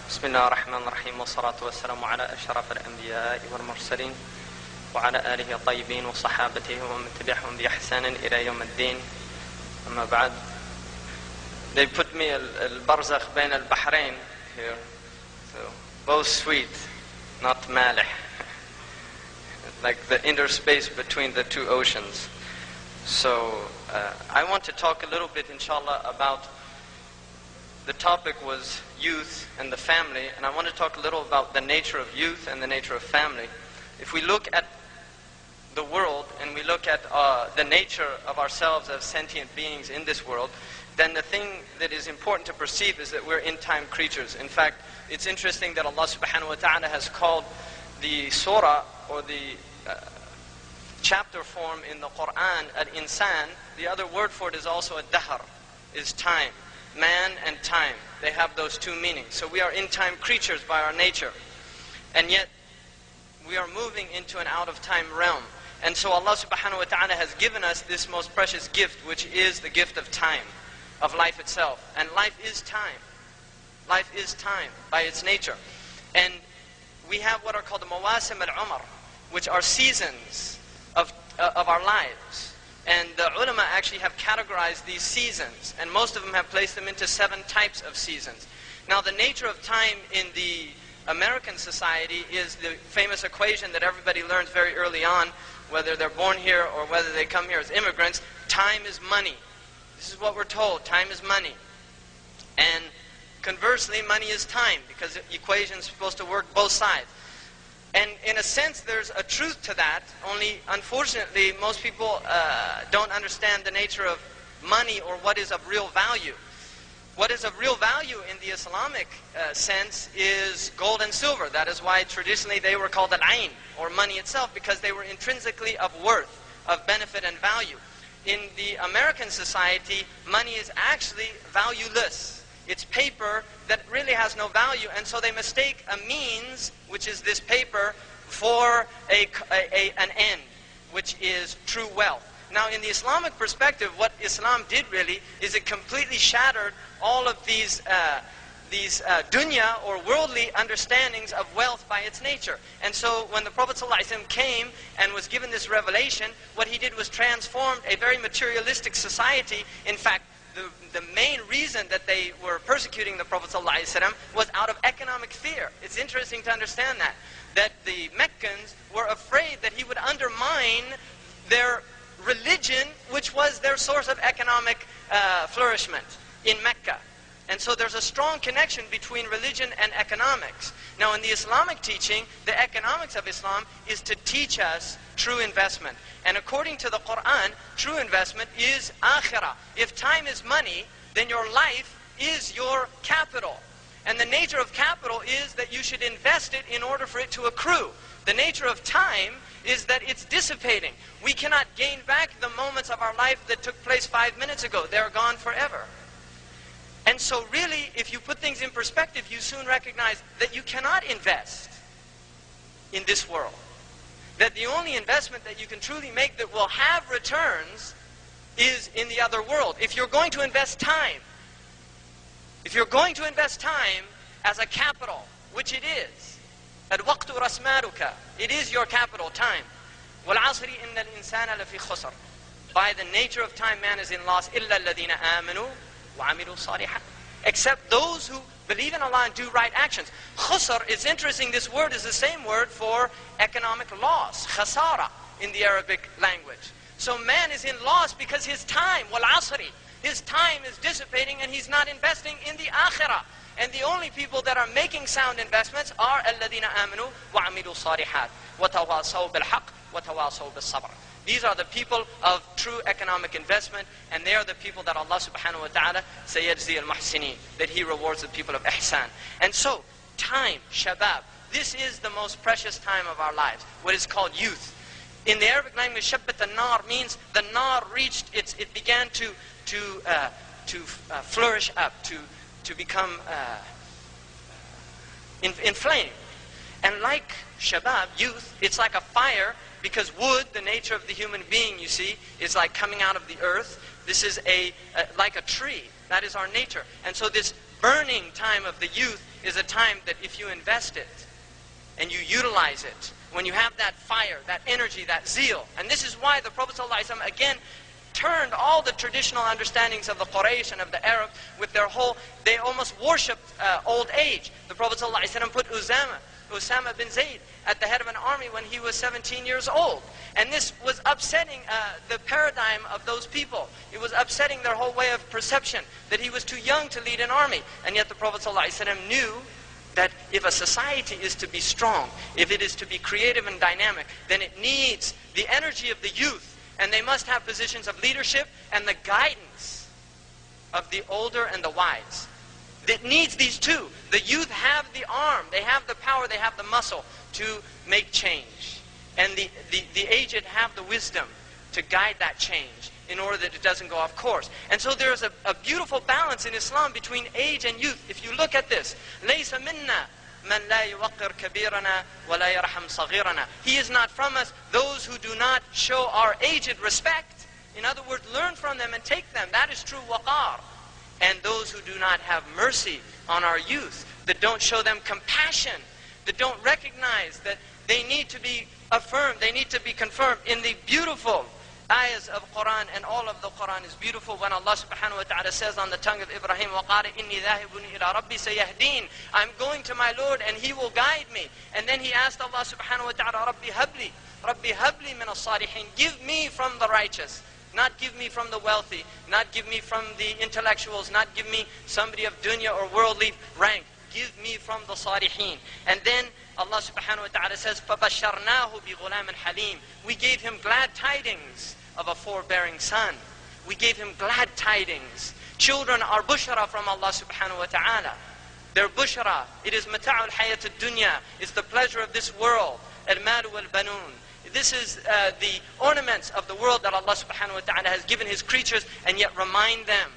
بسم الله الرحمن الرحيم والصلاة والسلام على أشرف الأنبياء والمرسلين وعلى آله الطيبين وصحابته ومن تبعهم بإحسان إلى يوم الدين. أما بعد. They put me al-barzakh bain al-bahrain here, so both sweet, not malih, like the interspace between the two oceans. So I want to talk a little bit, inshallah, about the topic was youth and the family, and I want to talk a little about the nature of youth and the nature of family. If we look at the world and we look at the nature of ourselves as sentient beings in this world, then the thing that is important to perceive is that we're in-time creatures. In fact, it's interesting that Allah subhanahu wa ta'ala has called the surah or the chapter form in the Quran al-insan. The other word for it is also ad-dahr, is time. Man and time, they have those two meanings. So we are in-time creatures by our nature. And yet, we are moving into an out-of-time realm. And so Allah subhanahu wa ta'ala has given us this most precious gift, which is the gift of time, of life itself. And life is time. Life is time by its nature. And we have what are called the mawasim al-umar, which are seasons of our lives. And the ulama actually have categorized these seasons, and most of them have placed them into 7 types of seasons. Now the nature of time in the American society is the famous equation that everybody learns very early on, whether they're born here or whether they come here as immigrants. Time is money. This is what we're told, time is money. And conversely, money is time, because the equation is supposed to work both sides. And in a sense, there's a truth to that, only unfortunately, most people don't understand the nature of money or what is of real value. What is of real value in the Islamic sense is gold and silver. That is why traditionally they were called al-ayn, or money itself, because they were intrinsically of worth, of benefit and value. In the American society, money is actually valueless. It's paper that really has no value, and so they mistake a means, which is this paper, for an end, which is true wealth. Now in the Islamic perspective, what Islam did really is it completely shattered all of these dunya or worldly understandings of wealth by its nature. And so when the Prophet ﷺ came and was given this revelation, what he did was transform a very materialistic society. In fact, the main reason that they were persecuting the Prophet ﷺ was out of economic fear. It's interesting to understand that the Meccans were afraid that he would undermine their religion, which was their source of economic flourishment in Mecca. And so there's a strong connection between religion and economics. Now in the Islamic teaching, the economics of Islam is to teach us true investment. And according to the Quran, true investment is akhirah. If time is money, then your life is your capital. And the nature of capital is that you should invest it in order for it to accrue. The nature of time is that it's dissipating. We cannot gain back the moments of our life that took place 5 minutes ago. They're gone forever. And so really, if you put things in perspective, you soon recognize that you cannot invest in this world. That the only investment that you can truly make that will have returns is in the other world. If you're going to invest time, as a capital, which it is, الوقت رسمالك, it is your capital, time. والعصر إن الإنسان لفي خسر. By the nature of time, man is in loss. إلا الذين آمنوا وعملوا صالحا. Except those who believe in Allah and do right actions. Khusr, it's interesting, this word is the same word for economic loss, khasara, in the Arabic language. So man is in loss because his time, wal asri, his time is dissipating and he's not investing in the akhirah. And the only people that are making sound investments are الذين آمنوا وعملوا صالحات وتواصوا بالحق وتواصوا بالصبر. These are the people of true economic investment, and they are the people that Allah subhanahu wa ta'ala sayajzi al-muhsinin, that He rewards the people of ihsan. And so, time, shabab, this is the most precious time of our lives, what is called youth. In the Arabic language, shabbat an-nar means the nar reached, it began to flourish up, to become inflamed. And like shabab, youth, it's like a fire. Because wood, the nature of the human being, you see, is like coming out of the earth. This is like a tree. That is our nature. And so this burning time of the youth is a time that if you invest it and you utilize it, when you have that fire, that energy, that zeal, and this is why the Prophet ﷺ again turned all the traditional understandings of the Quraysh and of the Arabs with their whole, they almost worshipped old age. The Prophet ﷺ put Usama bin Zayd at the head of an army when he was 17 years old. And this was upsetting the paradigm of those people. It was upsetting their whole way of perception, that he was too young to lead an army. And yet the Prophet ﷺ knew that if a society is to be strong, if it is to be creative and dynamic, then it needs the energy of the youth. And they must have positions of leadership and the guidance of the older and the wise. It needs these two. The youth have the arm, they have the power, they have the muscle to make change. And the aged have the wisdom to guide that change in order that it doesn't go off course. And so there is a beautiful balance in Islam between age and youth. If you look at this, لَيْسَ مِنَّا مَنْ لَا يُوَقِّرْ كَبِيرَنَا وَلَا يَرْحَمْ صَغِيرَنَا. He is not from us those who do not show our aged respect. In other words, learn from them and take them. That is true waqar. And those who do not have mercy on our youth, that don't show them compassion, that don't recognize that they need to be affirmed, they need to be confirmed in the beautiful ayahs of Quran. And all of the Quran is beautiful when Allah subhanahu wa ta'ala says on the tongue of Ibrahim, وَقَالَ إِنِّي ذَاهِبٌ إِلَىٰ رَبِّي سَيَهْدِينَ. I'm going to my Lord and He will guide me. And then he asked Allah subhanahu wa ta'ala, رَبِّي هَبْلِي رَبِّي هَبْلِي مِنَ الصَّالِحِينَ. Give me from the righteous. Not give me from the wealthy, not give me from the intellectuals, not give me somebody of dunya or worldly rank. Give me from the salihin. And then Allah subhanahu wa ta'ala says, فَبَشَّرْنَاهُ بِغُلَامٍ حَلِيمٍ. We gave him glad tidings of a forbearing son. We gave him glad tidings. Children are bushra from Allah subhanahu wa ta'ala. They're bushra. It is mata'ul hayat ad-dunya. It's the pleasure of this world. Al-malu wal-banun. This is the ornaments of the world that Allah subhanahu wa ta'ala has given His creatures, and yet remind them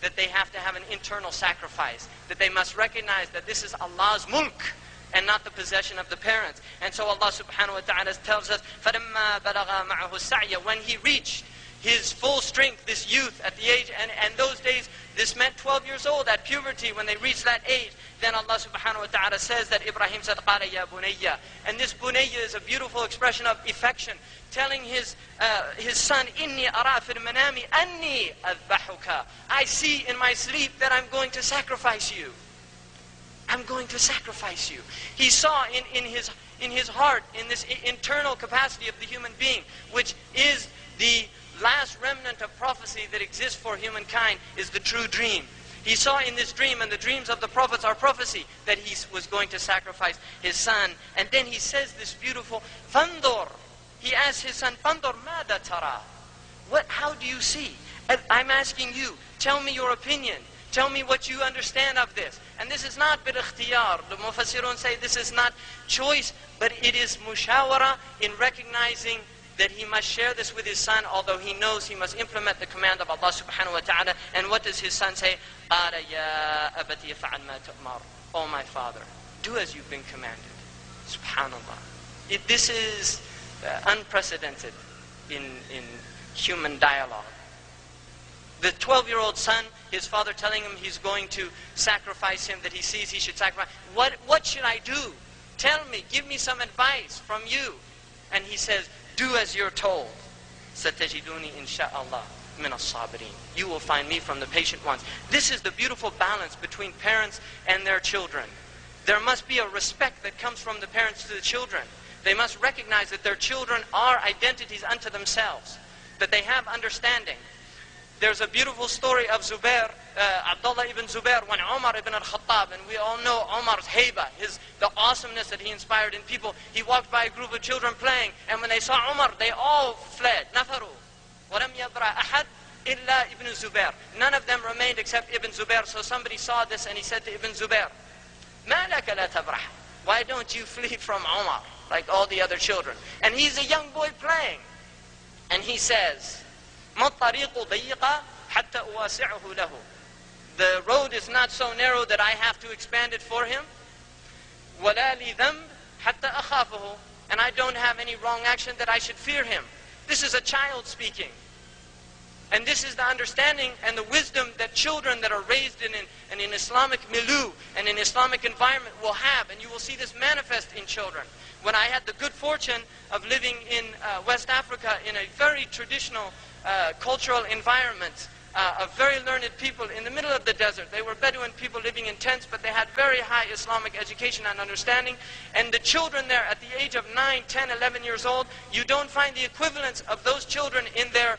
that they have to have an internal sacrifice, that they must recognize that this is Allah's mulk and not the possession of the parents. And so Allah subhanahu wa ta'ala tells us, فَلَمَّا بَلَغَا مَعَهُ السَّعْيَ. When he reached his full strength, this youth at the age, and those days, this meant 12 years old at puberty, when they reached that age, then Allah subhanahu wa ta'ala says that Ibrahim said, قَالَ يَا بُنَيَّ. And this bunayya is a beautiful expression of affection, telling his son, إِنِّي أَرَى فِي الْمَنَامِ أَنِّي أَذْبَحُكَ. I see in my sleep that I'm going to sacrifice you. I'm going to sacrifice you. He saw in his heart, in this internal capacity of the human being, which is the last remnant of prophecy that exists for humankind, is the true dream. He saw in this dream, and the dreams of the prophets are prophecy, that he was going to sacrifice his son. And then he says this beautiful, فَانْظُرْ. He asks his son, فَانْظُرْ مَاذَا تَرَى. How do you see? I'm asking you, tell me your opinion. Tell me what you understand of this. And this is not bil-ikhtiyar. The mufassirun say this is not choice, but it is mushawara, in recognizing that he must share this with his son, although he knows he must implement the command of Allah subhanahu wa ta'ala. And what does his son say? قَالَ يَا أَبَتِ يَفْعَلْ مَا تُؤْمَرُ. Oh my father, do as you've been commanded. Subhanallah. This is unprecedented in human dialogue. The 12-year-old son, his father telling him he's going to sacrifice him, that he sees he should sacrifice. What should I do? Tell me, give me some advice from you. And he says, do as you're told. سَتَجِدُونِي إِنْ شَاءَ اللَّهِ مِنَ الصَّابِرِينَ. You will find me from the patient ones. This is the beautiful balance between parents and their children. There must be a respect that comes from the parents to the children. They must recognize that their children are identities unto themselves, that they have understanding. There's a beautiful story of Zubair, Abdullah ibn Zubair, when Umar ibn al-Khattab, and we all know Umar's haiba, the awesomeness that he inspired in people. He walked by a group of children playing, and when they saw Umar, they all fled. Nafaru. وَلَمْ يَبْرَى أَحَدْ إِلَّا ibn Zubair. None of them remained except Ibn Zubair. So somebody saw this and he said to Ibn Zubair, مَا لَكَ لَا تَبْرَحْ. Why don't you flee from Umar like all the other children? And he's a young boy playing. And he says, مَا الطَّرِيقُ ضَيِّقَ حَتَّى أُوَاسِعُهُ لَهُ. The road is not so narrow that I have to expand it for him. وَلَا لِي ذَنْبْ حَتَّى أَخَافُهُ. And I don't have any wrong action that I should fear him. This is a child speaking. And this is the understanding and the wisdom that children that are raised in an Islamic milieu and an Islamic environment will have. And you will see this manifest in children. When I had the good fortune of living in West Africa in a very traditional cultural environment, of very learned people in the middle of the desert. They were Bedouin people living in tents, but they had very high Islamic education and understanding. And the children there at the age of 9, 10, 11 years old, you don't find the equivalence of those children in their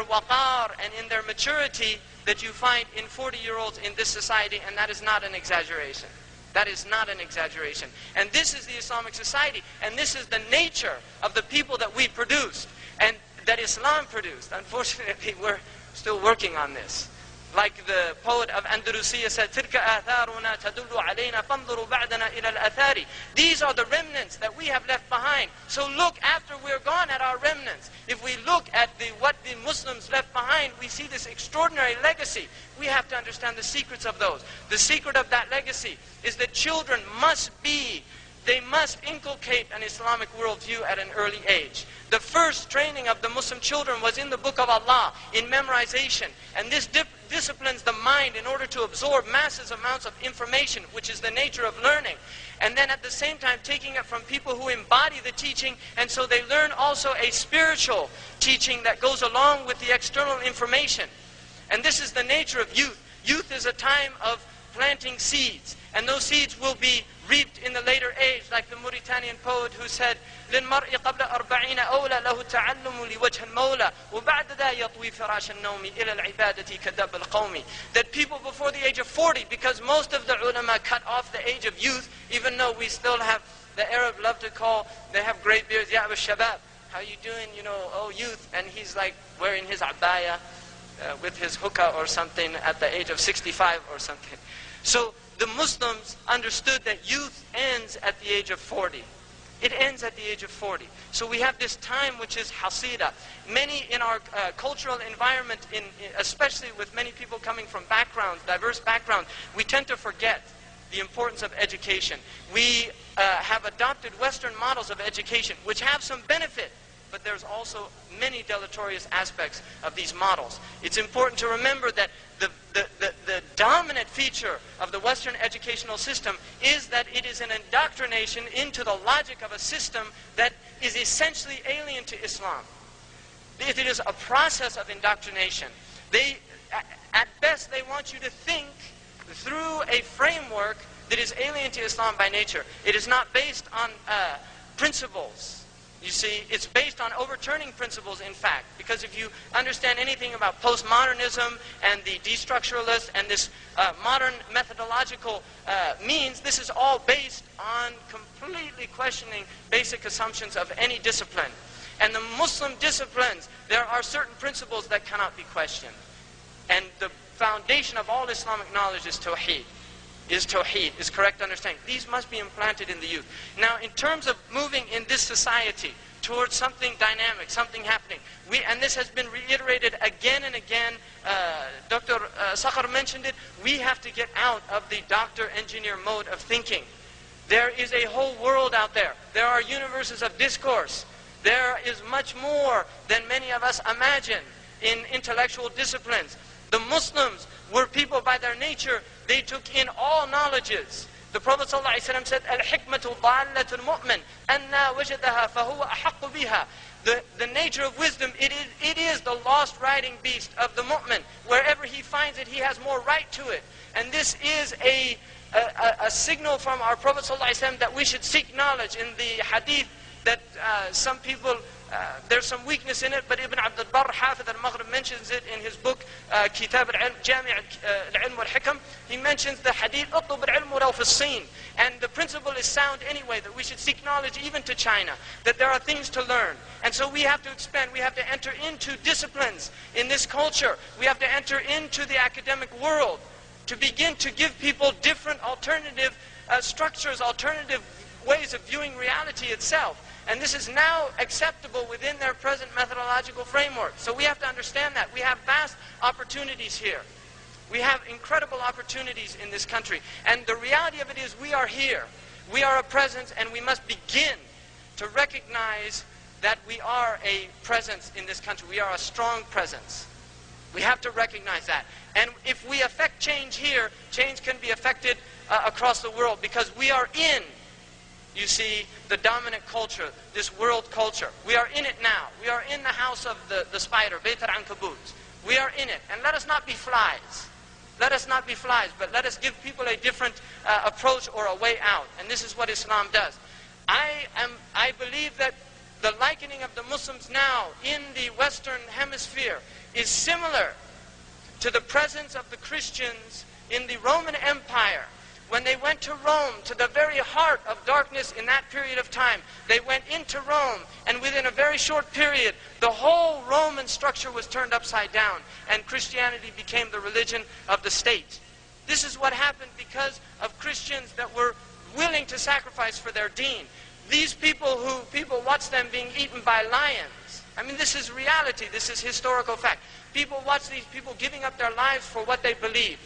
waqar and in their maturity that you find in 40-year-olds in this society, and that is not an exaggeration. That is not an exaggeration. And this is the Islamic society, and this is the nature of the people that we produced, and that Islam produced. Unfortunately, we're still working on this. Like the poet of Andalusia said, تِلْكَ آثَارُنَا تَدُلُّ عَلَيْنَا فَانْظُرُوا بَعْدَنَا إِلَى الْأَثَارِ. These are the remnants that we have left behind. So look after we're gone at our remnants. If we look at what the Muslims left behind, we see this extraordinary legacy. We have to understand the secrets of those. The secret of that legacy is that children must inculcate an Islamic worldview at an early age. The first training of the Muslim children was in the Book of Allah, in memorization. And this disciplines the mind in order to absorb massive amounts of information, which is the nature of learning. And then at the same time taking it from people who embody the teaching, and so they learn also a spiritual teaching that goes along with the external information. And this is the nature of youth. Youth is a time of planting seeds, and those seeds will be reaped in the later age, like the Mauritanian poet who said, للمرء قبل 40 أولى له تعلم لوجه المولى وبعد ذا يطوي فراش النوم إلى العبادة كدب القوم. That people before the age of 40, because most of the ulama cut off the age of youth, even though we still have, the Arab love to call, they have great beards, Ya Abu Shabab, how you doing, oh youth, and he's like wearing his abaya with his hookah or something at the age of 65 or something. So the Muslims understood that youth ends at the age of 40. It ends at the age of 40. So we have this time which is hasida. Many in our cultural environment, especially with many people coming from backgrounds, diverse backgrounds, we tend to forget the importance of education. We have adopted Western models of education, which have some benefit, but there's also many deleterious aspects of these models. It's important to remember that the dominant feature of the Western educational system is that it is an indoctrination into the logic of a system that is essentially alien to Islam. It is a process of indoctrination. At best, they want you to think through a framework that is alien to Islam by nature. It is not based on principles. You see, it's based on overturning principles, in fact, because if you understand anything about postmodernism and the destructuralists and this modern methodological means, this is all based on completely questioning basic assumptions of any discipline. And the Muslim disciplines, there are certain principles that cannot be questioned. And the foundation of all Islamic knowledge is tawheed. Is correct understanding. These must be implanted in the youth. Now, in terms of moving in this society towards something dynamic, something happening, and this has been reiterated again and again, Dr. Sakhar mentioned it, we have to get out of the doctor-engineer mode of thinking. There is a whole world out there. There are universes of discourse. There is much more than many of us imagine in intellectual disciplines. The Muslims were people by their nature, they took in all knowledges. The Prophet ﷺ said, "Al-hikmatu ضَالَّةُ الْمُؤْمِنِ أَنَّا وَجَدَهَا فَهُوَ أَحَقُّ بِهَا." The nature of wisdom, it is the lost riding beast of the mu'min. Wherever he finds it, he has more right to it. And this is a signal from our Prophet ﷺ that we should seek knowledge. In the hadith that some people, there's some weakness in it, but Ibn Abd al-Barr, Hafidh al-Maghrib, mentions it in his book, Kitab al-Ilm, Jami' al-Ilm wal-Hikam. He mentions the hadith, "Utlub al-ilm walaw fi as-Sin." And the principle is sound anyway, that we should seek knowledge even to China, that there are things to learn. And so we have to expand, we have to enter into disciplines in this culture. We have to enter into the academic world to begin to give people different alternative structures, alternative ways of viewing reality itself. And this is now acceptable within their present methodological framework. So we have to understand that. We have vast opportunities here. We have incredible opportunities in this country. And the reality of it is we are here. We are a presence, and we must begin to recognize that we are a presence in this country. We are a strong presence. We have to recognize that. And if we affect change here, change can be affected across the world, because we are in, you see, the dominant culture, this world culture. We are in it now. We are in the house of the spider, Bayt al-Ankabut. We are in it. And let us not be flies. Let us not be flies, but let us give people a different approach or a way out. And this is what Islam does. I believe that the likening of the Muslims now in the Western Hemisphere is similar to the presence of the Christians in the Roman Empire. When they went to Rome, to the very heart of darkness in that period of time, they went into Rome, and within a very short period, the whole Roman structure was turned upside down, and Christianity became the religion of the state. This is what happened because of Christians that were willing to sacrifice for their deen. These people watch them being eaten by lions. I mean, this is reality. This is historical fact. People watch these people giving up their lives for what they believed.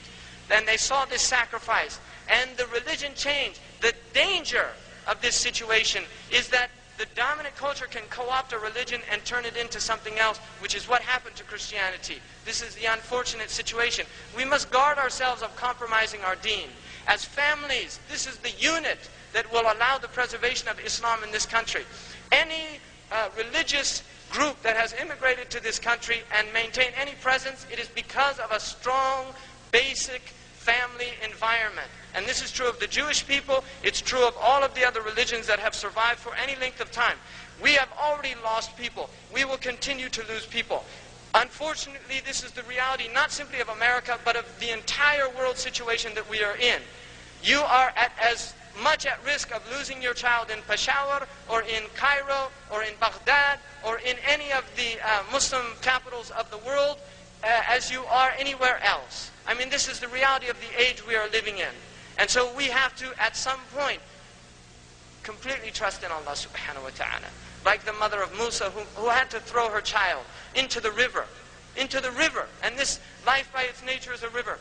Then they saw this sacrifice, and the religion changed. The danger of this situation is that the dominant culture can co-opt a religion and turn it into something else, which is what happened to Christianity. This is the unfortunate situation. We must guard ourselves of compromising our deen. As families, this is the unit that will allow the preservation of Islam in this country. Any religious group that has immigrated to this country and maintained any presence, it is because of a strong, basic family environment. And this is true of the Jewish people. It's true of all of the other religions that have survived for any length of time. We have already lost people. We will continue to lose people. Unfortunately, this is the reality not simply of America, but of the entire world situation that we are in. You are as much at risk of losing your child in Peshawar, or in Cairo, or in Baghdad, or in any of the Muslim capitals of the world as you are anywhere else. I mean, this is the reality of the age we are living in. And so we have to, at some point, completely trust in Allah subhanahu wa ta'ala. Like the mother of Musa who had to throw her child into the river. Into the river. And this life by its nature is a river.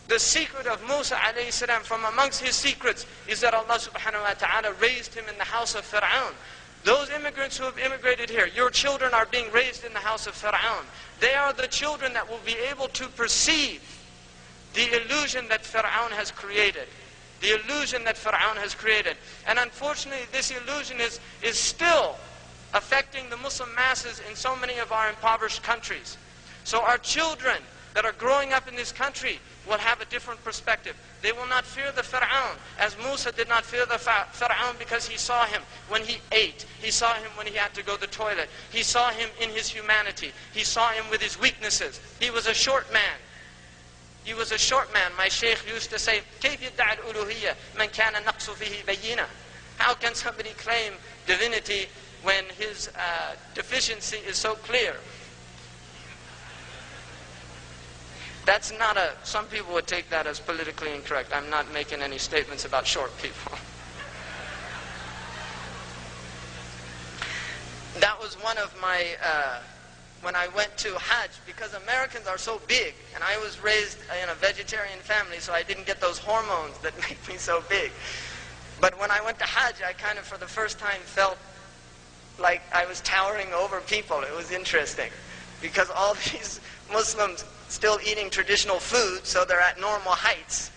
The secret of Musa alayhi salam, from amongst his secrets, is that Allah subhanahu wa ta'ala raised him in the house of Fir'aun. Those immigrants who have immigrated here, your children are being raised in the house of Fir'aun. They are the children that will be able to perceive the illusion that Fir'aun has created. The illusion that Fir'aun has created. And unfortunately, this illusion is still affecting the Muslim masses in so many of our impoverished countries. So our children that are growing up in this country will have a different perspective. They will not fear the Fir'aun, as Musa did not fear the Fir'aun, because he saw him when he ate. He saw him when he had to go to the toilet. He saw him in his humanity. He saw him with his weaknesses. He was a short man. He was a short man. My Shaykh used to say, كيف يدعي الألوهية من كان النقص فيه بينا? How can somebody claim divinity when his deficiency is so clear? That's not some people would take that as politically incorrect. I'm not making any statements about short people. That was one of my, when I went to Hajj, because Americans are so big, and I was raised in a vegetarian family, so I didn't get those hormones that make me so big. But when I went to Hajj, I kind of, for the first time, felt like I was towering over people. It was interesting, because all these Muslims still eating traditional food, so they're at normal heights.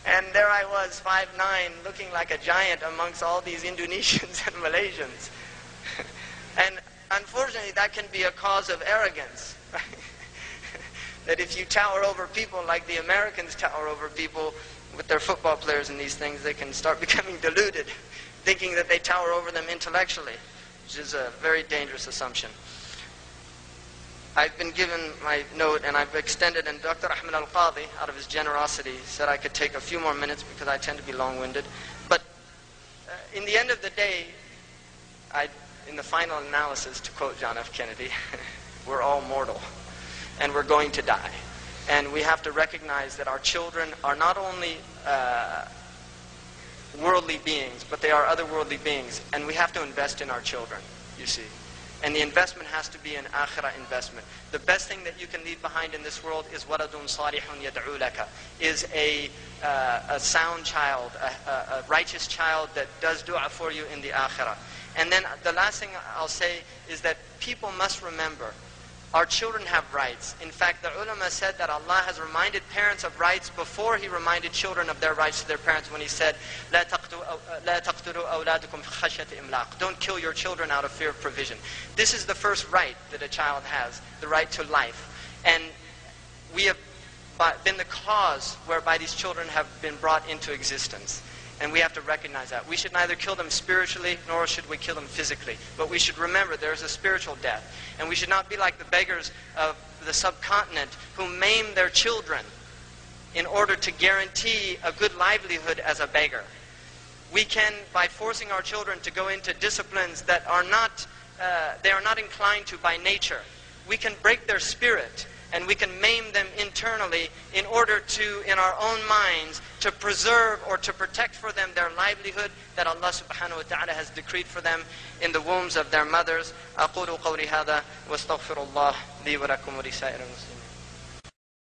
And there I was, 5'9", looking like a giant amongst all these Indonesians and Malaysians. And unfortunately, that can be a cause of arrogance. That if you tower over people like the Americans tower over people with their football players and these things, they can start becoming deluded, thinking that they tower over them intellectually, which is a very dangerous assumption. I've been given my note, and I've extended, and Dr. Ahmed Al-Qadi, out of his generosity, said I could take a few more minutes because I tend to be long-winded. But in the end of the day, in the final analysis, to quote John F. Kennedy, we're all mortal, and we're going to die. And we have to recognize that our children are not only worldly beings, but they are otherworldly beings, and we have to invest in our children, you see. And the investment has to be an akhirah investment. The best thing that you can leave behind in this world is waladun salihun yad'u laka, is a sound child, a righteous child that does dua for you in the akhirah. And then the last thing I'll say is that people must remember Our children have rights. In fact, the ulama said that Allah has reminded parents of rights before He reminded children of their rights to their parents when He said, لا تقتلوا أولادكم خشية إملاق. Don't kill your children out of fear of provision. This is the first right that a child has, the right to life. And we have been the cause whereby these children have been brought into existence. And we have to recognize that. We should neither kill them spiritually, nor should we kill them physically. But we should remember there is a spiritual death. And we should not be like the beggars of the subcontinent who maim their children in order to guarantee a good livelihood as a beggar. We can, by forcing our children to go into disciplines that they are not inclined to by nature, we can break their spirit. And we can maim them internally in order to, in our own minds, to preserve or to protect for them their livelihood that Allah subhanahu wa ta'ala has decreed for them in the wombs of their mothers. أقول قولي هذا واستغفر الله لي ولكم ولسائر المسلمين.